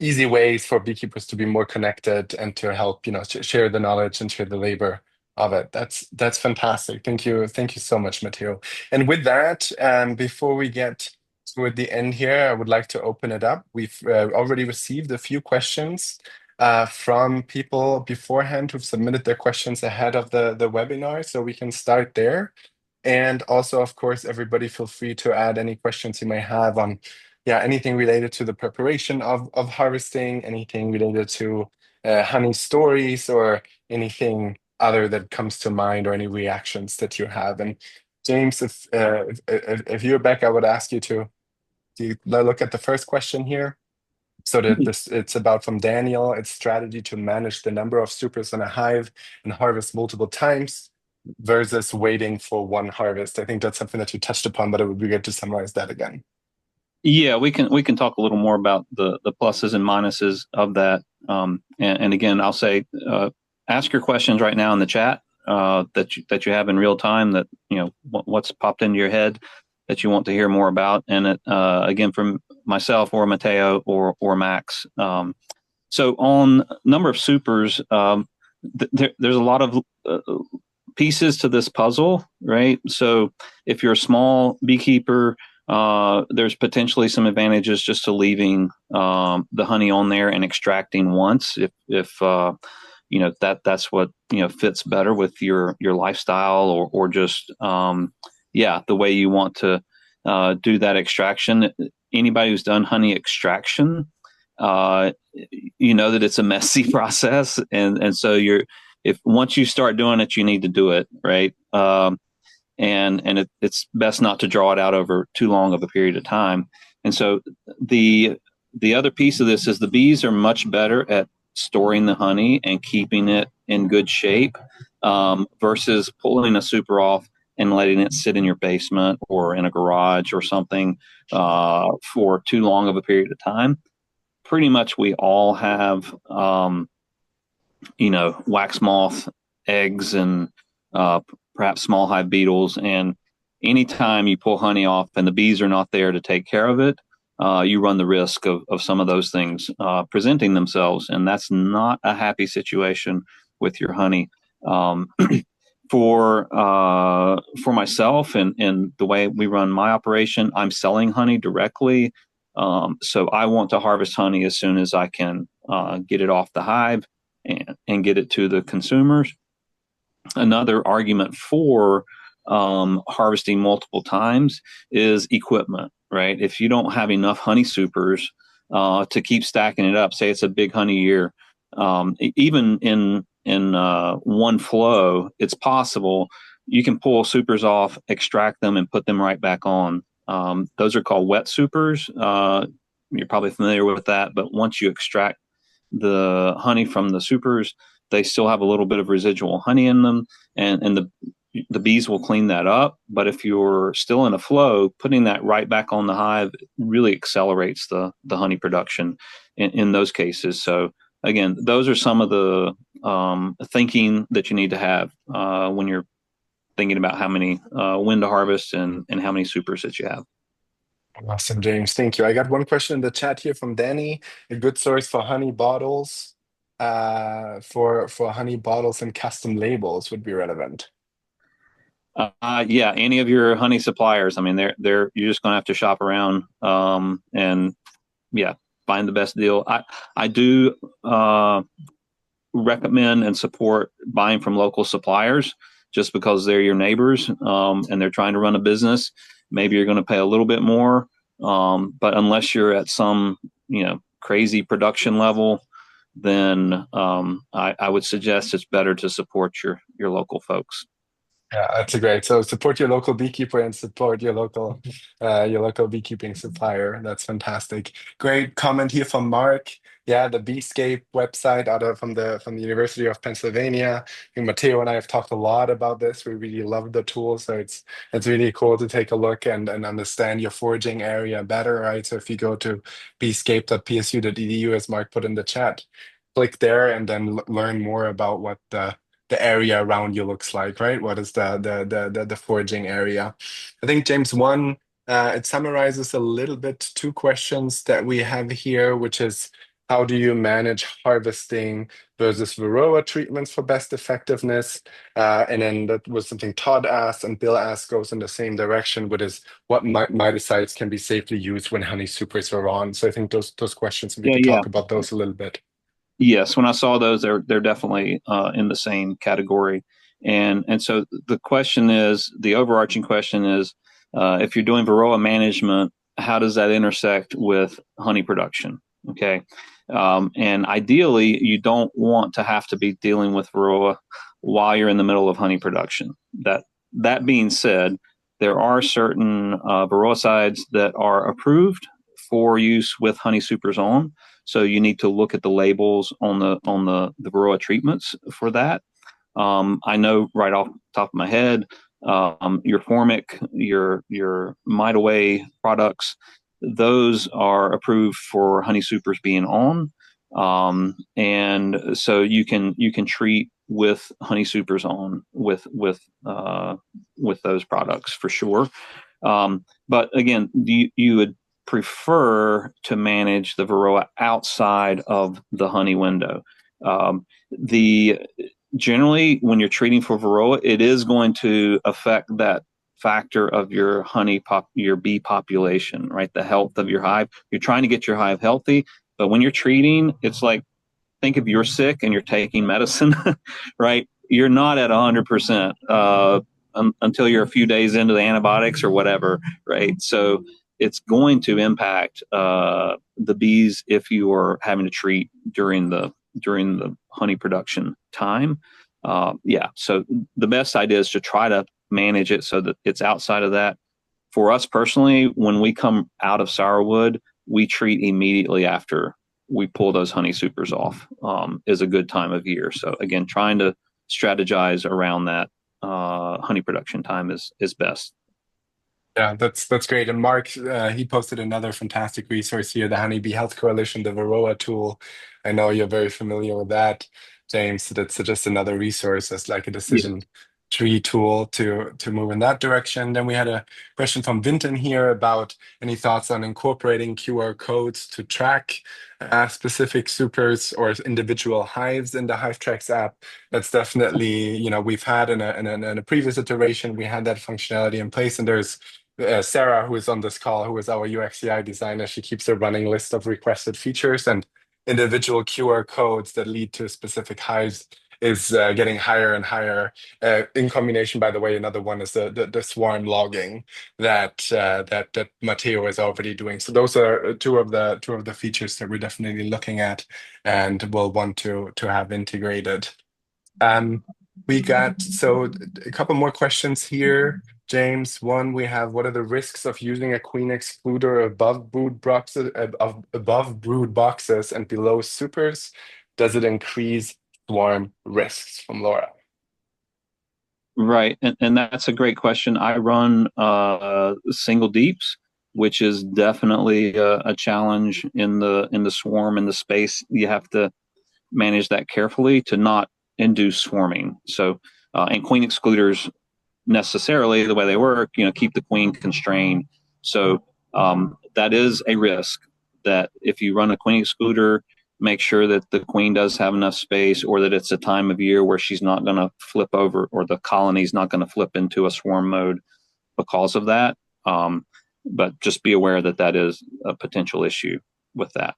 easy ways for beekeepers to be more connected and to help, share the knowledge and share the labor of it. That's fantastic. Thank you so much, Mateo. And with that, before we get toward the end here, I would like to open it up. We've already received a few questions from people beforehand who've submitted their questions ahead of the webinar, so we can start there. And also, of course, everybody feel free to add any questions you may have on, yeah, anything related to the preparation of harvesting, anything related to honey stories, or anything other that comes to mind, or any reactions that you have. And James, if you're back, I would ask you to look at the first question here. So it's about from Daniel. It's strategy to manage the number of supers in a hive and harvest multiple times versus waiting for one harvest. I think that's something that you touched upon, but it would be good to summarize that again. Yeah, we can talk a little more about the pluses and minuses of that. And again, I'll say ask your questions right now in the chat that you have in real time. That what's popped into your head that you want to hear more about. And again, from myself or Mateo or Max. So on number of supers, there's a lot of pieces to this puzzle, right? So if you're a small beekeeper, there's potentially some advantages just to leaving the honey on there and extracting once if that's what fits better with your lifestyle or just the way you want to do that extraction. Anybody who's done honey extraction, that it's a messy process, and so if once you start doing it, you need to do it right. It's best not to draw it out over too long of a period of time. And so the other piece of this is the bees are much better at storing the honey and keeping it in good shape versus pulling a super off and letting it sit in your basement or in a garage or something for too long of a period of time. Pretty much we all have, wax moth eggs and perhaps small hive beetles. And anytime you pull honey off and the bees are not there to take care of it, you run the risk of some of those things presenting themselves. And that's not a happy situation with your honey. For myself and the way we run my operation, I'm selling honey directly. So I want to harvest honey as soon as I can get it off the hive and get it to the consumers. Another argument for harvesting multiple times is equipment, right? If you don't have enough honey supers to keep stacking it up, say it's a big honey year, even in one flow, it's possible you can pull supers off, extract them, and put them right back on. Those are called wet supers. You're probably familiar with that, but once you extract the honey from the supers, they still have a little bit of residual honey in them, and the bees will clean that up. But if you're still in a flow, putting that right back on the hive really accelerates the honey production in those cases. So again, those are some of the thinking that you need to have when you're thinking about how many when to harvest and how many supers that you have. Awesome, James. Thank you. I got one question in the chat here from Danny. A good source for honey bottles, for honey bottles and custom labels would be relevant. Yeah, any of your honey suppliers. I mean, they're you're just gonna have to shop around, and yeah, find the best deal. I do recommend and support buying from local suppliers just because they're your neighbors, and they're trying to run a business. Maybe you're going to pay a little bit more, but unless you're at some crazy production level, then I would suggest it's better to support your local folks. Yeah, that's a great. So support your local beekeeper and support your local beekeeping supplier. That's fantastic. Great comment here from Mark. Yeah, the Beescape website from the University of Pennsylvania. I think Mateo and I have talked a lot about this. We really love the tool, so it's really cool to take a look and understand your foraging area better, right? So if you go to beescape.psu.edu, as Mark put in the chat, click there and then learn more about what the area around you looks like, right? What is the foraging area? I think James one, it summarizes a little bit two questions that we have here, which is how do you manage harvesting versus Varroa treatments for best effectiveness? And then that was something Todd asked and Bill asked goes in the same direction, which is what miticides can be safely used when honey supers are on. So I think those questions, we Yeah, could yeah. talk about those a little bit. Yes, when I saw those, they're definitely in the same category, and so the overarching question is, if you're doing Varroa management, how does that intersect with honey production? Okay, and ideally, you don't want to have to be dealing with Varroa while you're in the middle of honey production. That being said, there are certain Varroicides that are approved for use with honey supers on. So you need to look at the labels on the Varroa treatments for that. I know right off the top of my head, your Formic, your Mitaway products, those are approved for honey supers being on, and so you can treat with honey supers on with those products for sure. But again, you would prefer to manage the Varroa outside of the honey window. The Generally, when you're treating for Varroa, it is going to affect that factor of your your bee population, right? The health of your hive. You're trying to get your hive healthy, but when you're treating, it's like, think if you're sick and you're taking medicine, right? You're not at 100% until you're a few days into the antibiotics or whatever, right? So it's going to impact the bees if you are having to treat during the honey production time. Yeah, so the best idea is to try to manage it so that it's outside of that. For us personally, when we come out of sourwood, we treat immediately after we pull those honey supers off. Is a good time of year. So again, trying to strategize around that honey production time is best. Yeah, that's great. And Mark, he posted another fantastic resource here, the Honeybee Health Coalition, the Varroa tool. I know you're very familiar with that, James. So that's just another resource as like a Yeah. decision tree tool to move in that direction. Then we had a question from Vinton here about any thoughts on incorporating QR codes to track specific supers or individual hives in the HiveTracks app. That's definitely, we've had in a previous iteration, we had that functionality in place, and there's Sarah, who is on this call, who is our UX/UI designer. She keeps a running list of requested features, and individual QR codes that lead to specific hives is getting higher and higher. In combination, by the way, another one is the swarm logging that Mateo is already doing. So those are two of the features that we're definitely looking at and will want to have integrated. We got a couple more questions here. James, one, we have what are the risks of using a queen excluder above brood boxes and below supers? Does it increase swarm risks? From Laura. Right, and that's a great question. I run single deeps, which is definitely a challenge in the swarm, in the space. You have to manage that carefully to not induce swarming. So, and queen excluders necessarily the way they work, keep the queen constrained. So that is a risk that if you run a queen excluder, make sure that the queen does have enough space, or that it's a time of year where she's not going to flip over, or the colony's not going to flip into a swarm mode because of that. But just be aware that that is a potential issue with that.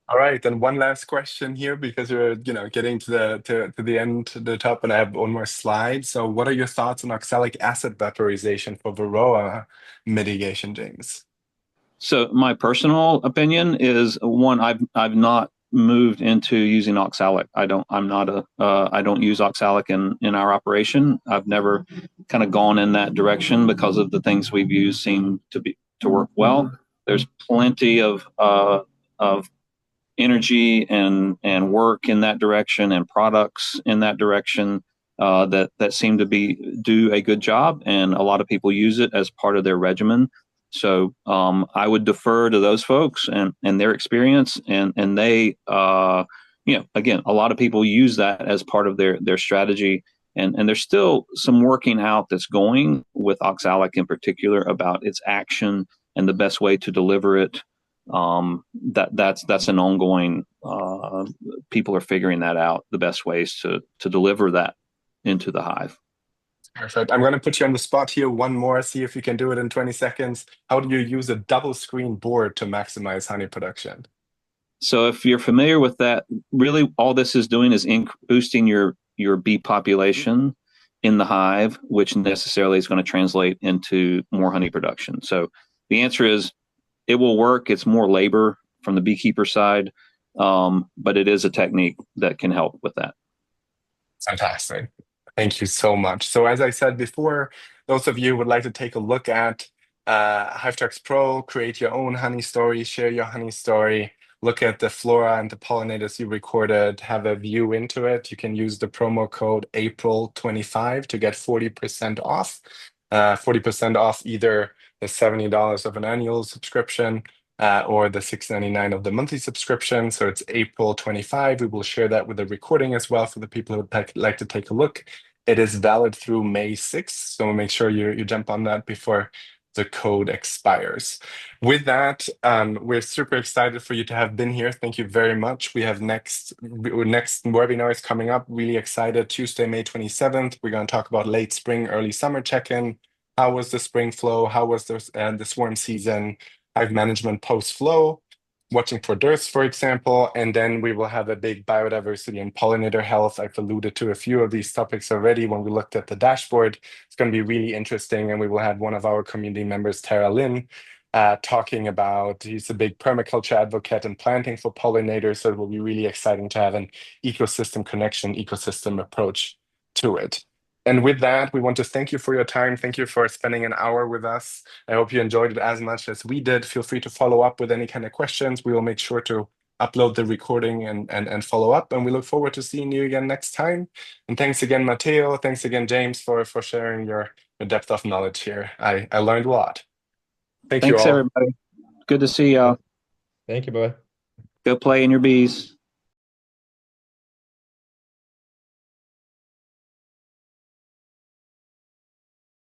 All right, and one last question here because we're, getting to the end, to the top, and I have one more slide. So, what are your thoughts on oxalic acid vaporization for Varroa mitigation, James? So my personal opinion is, one, I've not moved into using oxalic. I don't use oxalic in our operation. I've never kind of gone in that direction because of the things we've used seem to work well. There's plenty of energy and work in that direction, and products in that direction, that seem to do a good job, and a lot of people use it as part of their regimen. So I would defer to those folks and their experience, and they, again, a lot of people use that as part of their strategy, and there's still some working out that's going with oxalic in particular about its action and the best way to deliver it. That's an ongoing. People are figuring that out, the best ways to deliver that into the hive. Perfect. I'm going to put you on the spot here. One more, see if you can do it in 20 seconds. How do you use a double screen board to maximize honey production? So if you're familiar with that, really all this is doing is boosting your bee population in the hive, which necessarily is going to translate into more honey production. So the answer is it will work. It's more labor from the beekeeper side, but it is a technique that can help with that. Fantastic. Thank you so much. So as I said before, those of you who would like to take a look at HiveTalks Pro, create your own honey story, share your honey story, look at the flora and the pollinators you recorded, have a view into it, you can use the promo code April25 to get 40% off. 40% off either the $70 of an annual subscription or the $6.99 of the monthly subscription. So it's April 25. We will share that with the recording as well for the people who would like to take a look. It is valid through May 6th, so make sure you jump on that before the code expires. With that, we're super excited for you to have been here. Thank you very much. We have next webinars coming up. Really excited. Tuesday, May 27th. We're going to talk about late spring, early summer check-in. How was the spring flow? How was the swarm season? Hive management post-flow, watching for dearths, for example, and then we will have a big biodiversity and pollinator health. I've alluded to a few of these topics already when we looked at the dashboard. It's going to be really interesting, and we will have one of our community members, Tara Lynn, talking about, he's a big permaculture advocate and planting for pollinators, so it will be really exciting to have an ecosystem connection, ecosystem approach to it. And with that, we want to thank you for your time. Thank you for spending an hour with us. I hope you enjoyed it as much as we did. Feel free to follow up with any kind of questions. We will make sure to upload the recording and follow up. And we look forward to seeing you again next time. And thanks again, Mateo. Thanks again, James, for sharing your depth of knowledge here. I learned a lot. Thank you Thanks, all. everybody. Good to see y'all. Thank you. Bye. Go play in your bees.